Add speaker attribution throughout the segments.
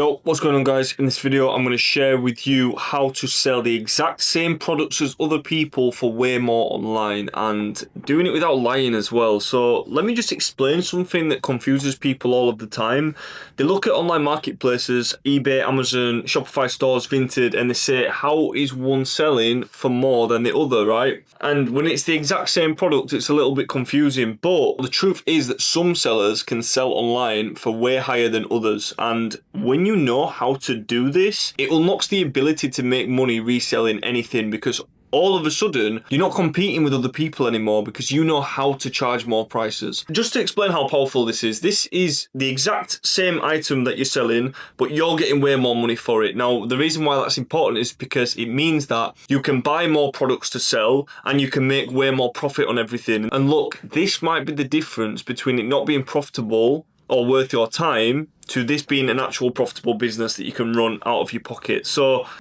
Speaker 1: Yo, what's going on guys? In this video I'm going to share with you how to sell the exact same products as other people for way more online and doing it without lying as well. So let me just explain something that confuses people all of the time. They look at online marketplaces, eBay, Amazon, Shopify stores, Vinted, and they say, how is one selling for more than the other, right? And when it's the exact same product, it's a little bit confusing, but the truth is that some sellers can sell online for way higher than others. And when you know how to do this, it unlocks the ability to make money reselling anything, because all of a sudden, you're not competing with other people anymore because you know how to charge more prices. Just to explain how powerful this is the exact same item that you're selling, but you're getting way more money for it. Now, the reason why that's important is because it means that you can buy more products to sell and you can make way more profit on everything. And look, this might be the difference between it not being profitable or worth your time to this being an actual profitable business that you can run out of your pocket.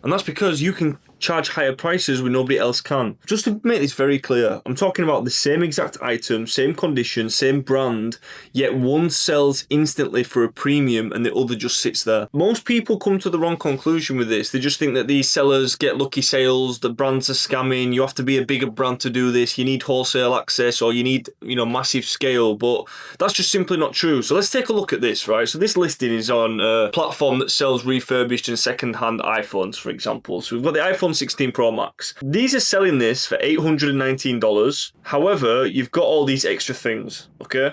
Speaker 1: And that's because you can charge higher prices when nobody else can. Just to make this very clear, I'm talking about the same exact item, same condition, same brand, yet one sells instantly for a premium and the other just sits there. Most people come to the wrong conclusion with this. They just think that these sellers get lucky sales, the brands are scamming, you have to be a bigger brand to do this, you need wholesale access, or you need, massive scale, but that's just simply not true. So let's take a look at this, right? So this listing is on a platform that sells refurbished and second-hand iPhones, for example. So we've got the iPhone 16 Pro Max. These are selling this for $819. However, you've got all these extra things, okay?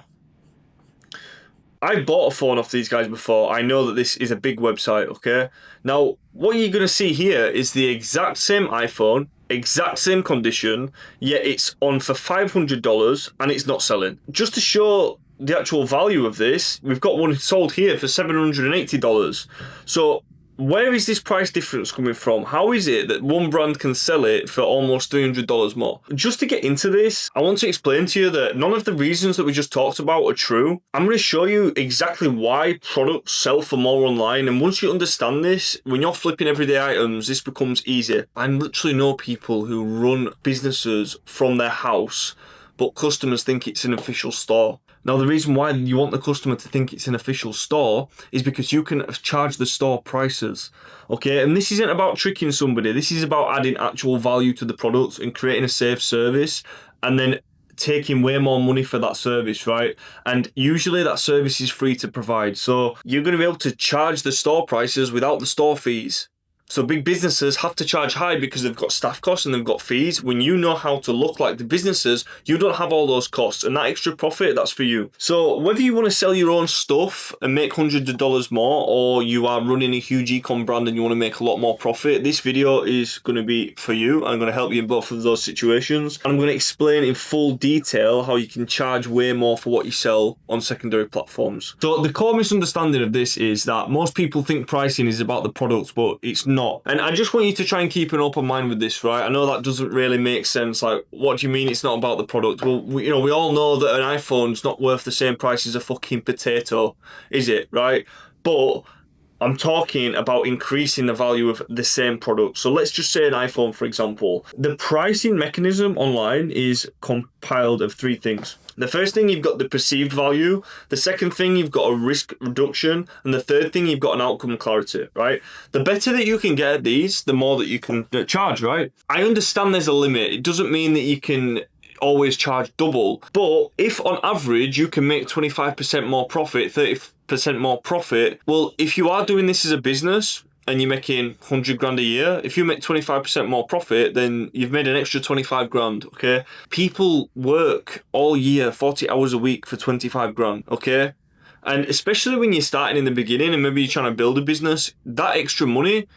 Speaker 1: I bought a phone off these guys before. I know that this is a big website, okay? Now, what you're going to see here is the exact same iPhone, exact same condition, yet it's on for $500 and it's not selling. Just to show the actual value of this, we've got one sold here for $780. So where is this price difference coming from? How is it that one brand can sell it for almost $300 more? Just to get into this, I want to explain to you that none of the reasons that we just talked about are true. I'm going to show you exactly why products sell for more online, and once you understand this, when you're flipping everyday items, this becomes easy. I literally know people who run businesses from their house, but customers think it's an official store. Now, the reason why you want the customer to think it's an official store is because you can charge the store prices, okay? And this isn't about tricking somebody. This is about adding actual value to the product and creating a safe service and then taking way more money for that service, right? And usually that service is free to provide. So you're going to be able to charge the store prices without the store fees. So big businesses have to charge high because they've got staff costs and they've got fees. When you know how to look like the businesses, you don't have all those costs, and that extra profit, that's for you. So whether you want to sell your own stuff and make hundreds of dollars more, or you are running a huge e-com brand and you want to make a lot more profit, this video is going to be for you. I'm going to help you in both of those situations. And I'm going to explain in full detail how you can charge way more for what you sell on secondary platforms. So the core misunderstanding of this is that most people think pricing is about the product, but it's not. And I just want you to try and keep an open mind with this, right? I know that doesn't really make sense. Like, what do you mean it's not about the product? Well, we all know that an iPhone's not worth the same price as a fucking potato, is it, right? But I'm talking about increasing the value of the same product. So let's just say an iPhone, for example. The pricing mechanism online is compiled of three things. The first thing, you've got the perceived value. The second thing, you've got a risk reduction. And the third thing, you've got an outcome clarity, right? The better that you can get at these, the more that you can charge, right? I understand there's a limit. It doesn't mean that you can always charge double. But if on average you can make 25% more profit, 30% more profit, well, if you are doing this as a business and you're making 100 grand a year, if you make 25% more profit, then you've made an extra 25 grand, okay? People work all year, 40 hours a week for 25 grand, okay? And especially when you're starting in the beginning and maybe you're trying to build a business, that extra money,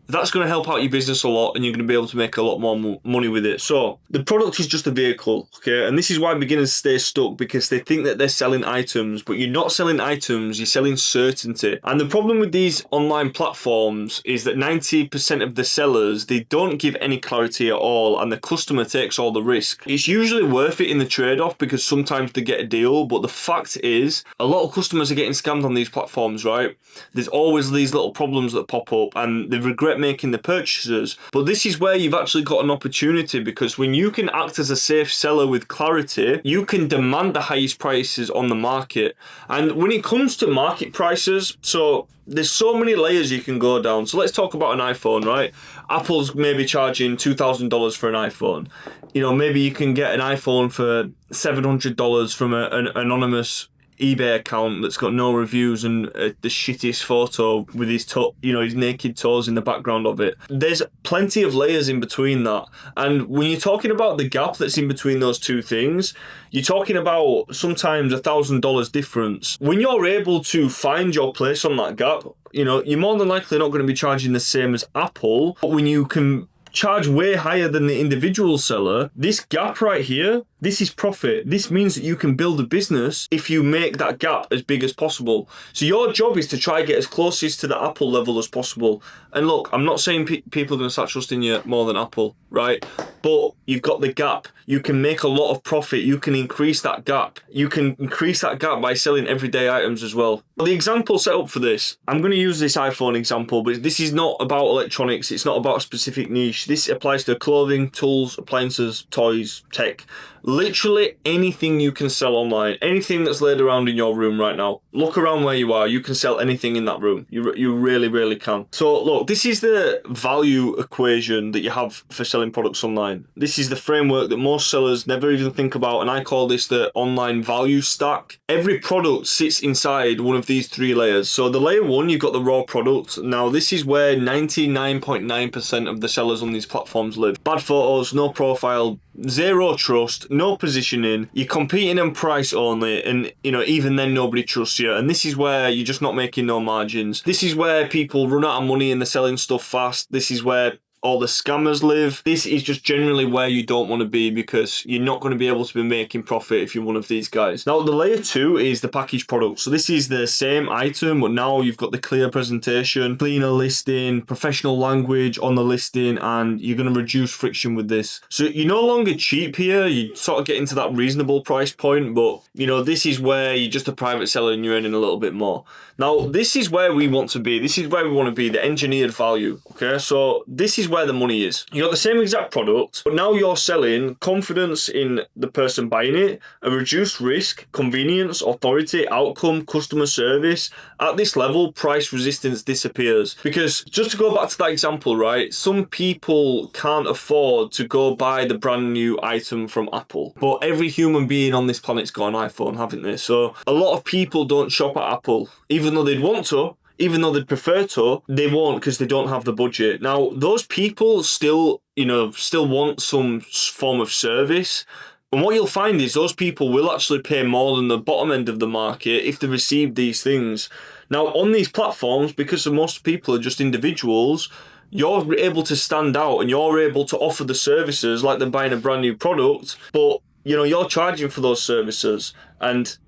Speaker 1: that's going to help out your business a lot, and you're going to be able to make a lot more money with it. So the product is just a vehicle, okay? And this is why beginners stay stuck, because they think that they're selling items, but you're not selling items, you're selling certainty. And the problem with these online platforms is that 90% of the sellers, they don't give any clarity at all, and the customer takes all the risk. It's usually worth it in the trade-off because sometimes they get a deal, but the fact is a lot of customers are getting scammed on these platforms, right? There's always these little problems that pop up, and they regret correct making the purchases. But this is where you've actually got an opportunity, because when you can act as a safe seller with clarity, you can demand the highest prices on the market. And when it comes to market prices, so there's so many layers you can go down. So let's talk about an iPhone, right? Apple's maybe charging $2,000 for an iPhone. You know, maybe you can get an iPhone for $700 from an anonymous eBay account that's got no reviews and the shittiest photo with his his naked toes in the background of it. There's plenty of layers in between that, and when you're talking about the gap that's in between those two things, you're talking about sometimes $1,000 difference. When you're able to find your place on that gap, you know, you're more than likely not going to be charging the same as Apple. But when you can charge way higher than the individual seller, this gap right here, this is profit. This means that you can build a business if you make that gap as big as possible. So your job is to try to get as closest to the Apple level as possible. And look, I'm not saying people are going to start trusting you more than Apple, right? But you've got the gap. You can make a lot of profit. You can increase that gap. You can increase that gap by selling everyday items as well. The example set up for this, I'm going to use this iPhone example, but this is not about electronics. It's not about a specific niche. This applies to clothing, tools, appliances, toys, tech. Literally anything you can sell online, anything that's laid around in your room right now. Look around where you are, you can sell anything in that room. You really, really can. So look, this is the value equation that you have for selling products online. This is the framework that most sellers never even think about, and I call this the online value stack. Every product sits inside one of these three layers. So the layer one, you've got the raw product. Now this is where 99.9% of the sellers on these platforms live. Bad photos, no profile, zero trust, no positioning, you're competing on price only, and you know, even then nobody trusts you. And this is where you're just not making no margins. This is where people run out of money and they're selling stuff fast. This is where all the scammers live. This is just generally where you don't want to be, because you're not going to be able to be making profit if you're one of these guys. Now the layer two is the packaged product. So this is the same item, but now you've got the clear presentation, cleaner listing, professional language on the listing, and you're going to reduce friction with this. So you're no longer cheap here. You sort of get into that reasonable price point, but you know, this is where you're just a private seller and you're earning a little bit more. Now this is where we want to be. This is where we want to be, the engineered value. Okay, so this is where the money is. You got the same exact product, but now you're selling confidence in the person buying it, a reduced risk, convenience, authority, outcome, customer service. At this level, price resistance disappears. Because just to go back to that example, right? Some people can't afford to go buy the brand new item from Apple, but every human being on this planet's got an iPhone, haven't they? So a lot of people don't shop at Apple, even though they'd want to. Even though they'd prefer to, they won't, because they don't have the budget. Now, those people still want some form of service. And what you'll find is those people will actually pay more than the bottom end of the market if they receive these things. Now, on these platforms, because most people are just individuals, you're able to stand out and you're able to offer the services like they're buying a brand new product, but you know, you're charging for those services, and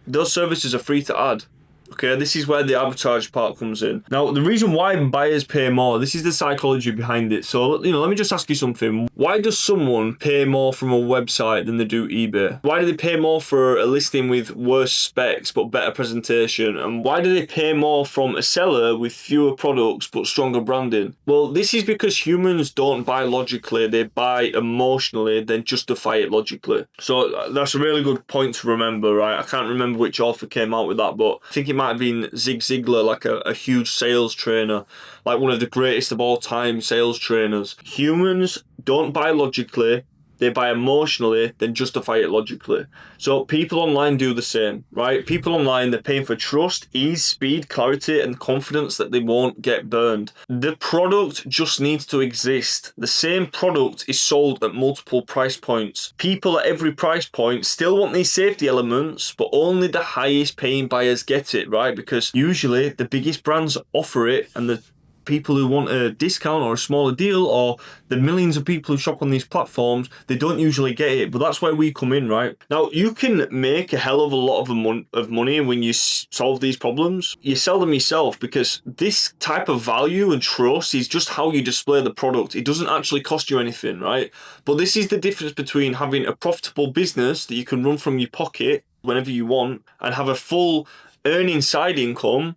Speaker 1: those services are free to add. Okay, this is where the arbitrage part comes in. Now, the reason why buyers pay more, this is the psychology behind it. So, you know, let me just ask you something. Why does someone pay more from a website than they do eBay? Why do they pay more for a listing with worse specs but better presentation? And why do they pay more from a seller with fewer products but stronger branding? Well, this is because humans don't buy logically, they buy emotionally, then justify it logically. So that's a really good point to remember, right? I can't remember which author came out with that, but I think it might have been Zig Ziglar, like a huge sales trainer, like one of the greatest of all time sales trainers. Humans don't buy logically, they buy emotionally, then justify it logically. So people online do the same, right? People online, they're paying for trust, ease, speed, clarity, and confidence that they won't get burned. The product just needs to exist. The same product is sold at multiple price points. People at every price point still want these safety elements, but only the highest paying buyers get it, right? Because usually the biggest brands offer it, and the people who want a discount or a smaller deal, or the millions of people who shop on these platforms, they don't usually get it. But that's where we come in, right? Now, you can make a hell of a lot of money when you solve these problems. You sell them yourself, because this type of value and trust is just how you display the product. It doesn't actually cost you anything, right? But this is the difference between having a profitable business that you can run from your pocket whenever you want and have a full earning side income,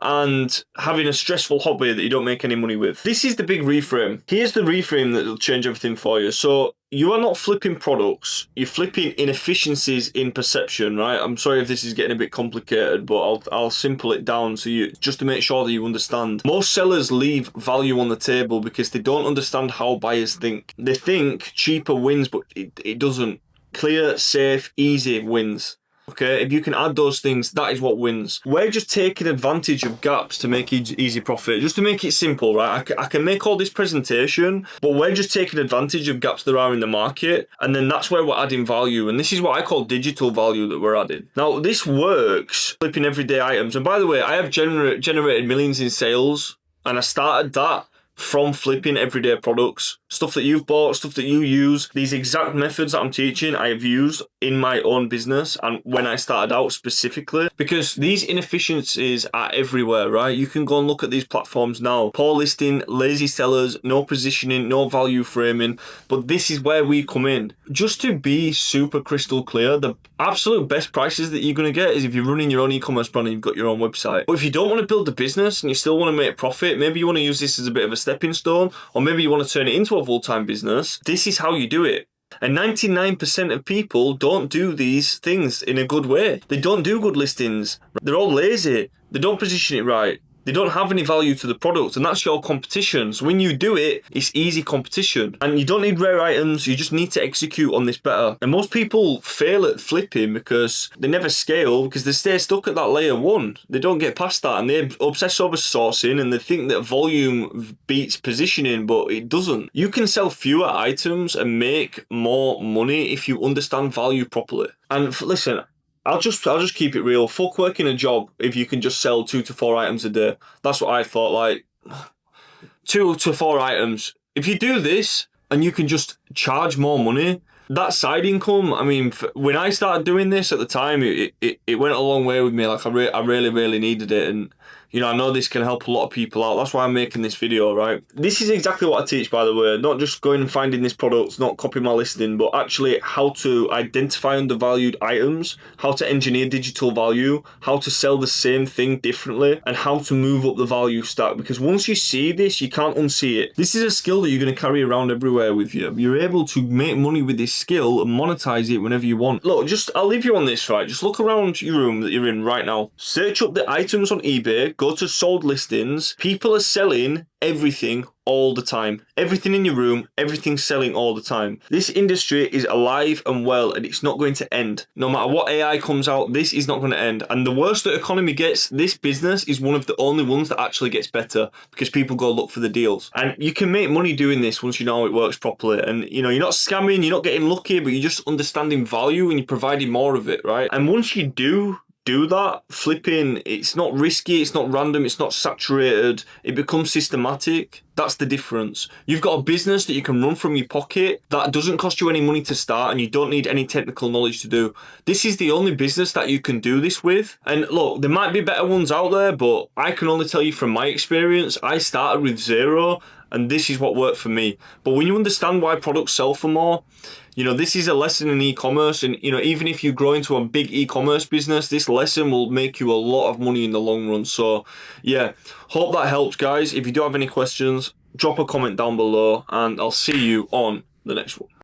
Speaker 1: and having a stressful hobby that you don't make any money with. This is the big reframe. Here's the reframe that will change everything for you. So you are not flipping products, you're flipping inefficiencies in perception, right? I'm sorry if this is getting a bit complicated, but I'll simple it down so you just to make sure that you understand. Most sellers leave value on the table because they don't understand how buyers think. They think cheaper wins, but it doesn't. Clear, safe, easy wins. Okay, if you can add those things, that is what wins. We're just taking advantage of gaps to make easy profit. Just to make it simple, right? I can make all this presentation, but we're just taking advantage of gaps there are in the market, and then that's where we're adding value. And this is what I call digital value that we're adding. Now, this works flipping everyday items. And by the way, I have generated millions in sales, and I started that from flipping everyday products. Stuff that you've bought, stuff that you use. These exact methods that I'm teaching, I have used in my own business and when I started out specifically, because these inefficiencies are everywhere, right? You can go and look at these platforms now. Poor listing, lazy sellers, no positioning, no value framing. But this is where we come in. Just to be super crystal clear, the absolute best prices that you're going to get is if you're running your own e-commerce brand and you've got your own website. But if you don't want to build a business and you still want to make profit, maybe you want to use this as a bit of a stepping stone, or maybe you want to turn it into a full-time business, this is how you do it. And 99% of people don't do these things in a good way. They don't do good listings. They're all lazy. They don't position it right. They don't have any value to the product, and that's your competition. So when you do it, it's easy competition. And you don't need rare items, you just need to execute on this better. And most people fail at flipping because they never scale, because they stay stuck at that layer one. They don't get past that, and they obsess over sourcing, and they think that volume beats positioning, but it doesn't. You can sell fewer items and make more money if you understand value properly. And listen, I'll just keep it real. Fuck working a job if you can just sell 2 to 4 items a day. That's what I thought. Like 2 to 4 items. If you do this and you can just charge more money, that side income. I mean, when I started doing this at the time, it went a long way with me. Like I really needed it, and you know, I know this can help a lot of people out. That's why I'm making this video, right? This is exactly what I teach, by the way. Not just going and finding this product, not copying my listing, but actually how to identify undervalued items, how to engineer digital value, how to sell the same thing differently, and how to move up the value stack. Because once you see this, you can't unsee it. This is a skill that you're going to carry around everywhere with you. You're able to make money with this skill and monetize it whenever you want. Look, I'll leave you on this, right? Just look around your room that you're in right now. Search up the items on eBay, go to sold listings. People are selling everything all the time. Everything in your room, everything's selling all the time. This industry is alive and well, and it's not going to end. No matter what AI comes out, this is not going to end. And the worse the economy gets, this business is one of the only ones that actually gets better, because people go look for the deals. And you can make money doing this once you know how it works properly. And you know, you're not scamming, you're not getting lucky, but you're just understanding value and you're providing more of it, right? And once you do that, flipping, it's not risky, it's not random, it's not saturated, it becomes systematic. That's the difference. You've got a business that you can run from your pocket that doesn't cost you any money to start, and you don't need any technical knowledge to do. This is the only business that you can do this with. And look, there might be better ones out there, but I can only tell you from my experience, I started with zero, and this is what worked for me. But when you understand why products sell for more, you know, this is a lesson in e-commerce, and you know, even if you grow into a big e-commerce business, this lesson will make you a lot of money in the long run. So yeah, hope that helps, guys. If you do have any questions, drop a comment down below, and I'll see you on the next one.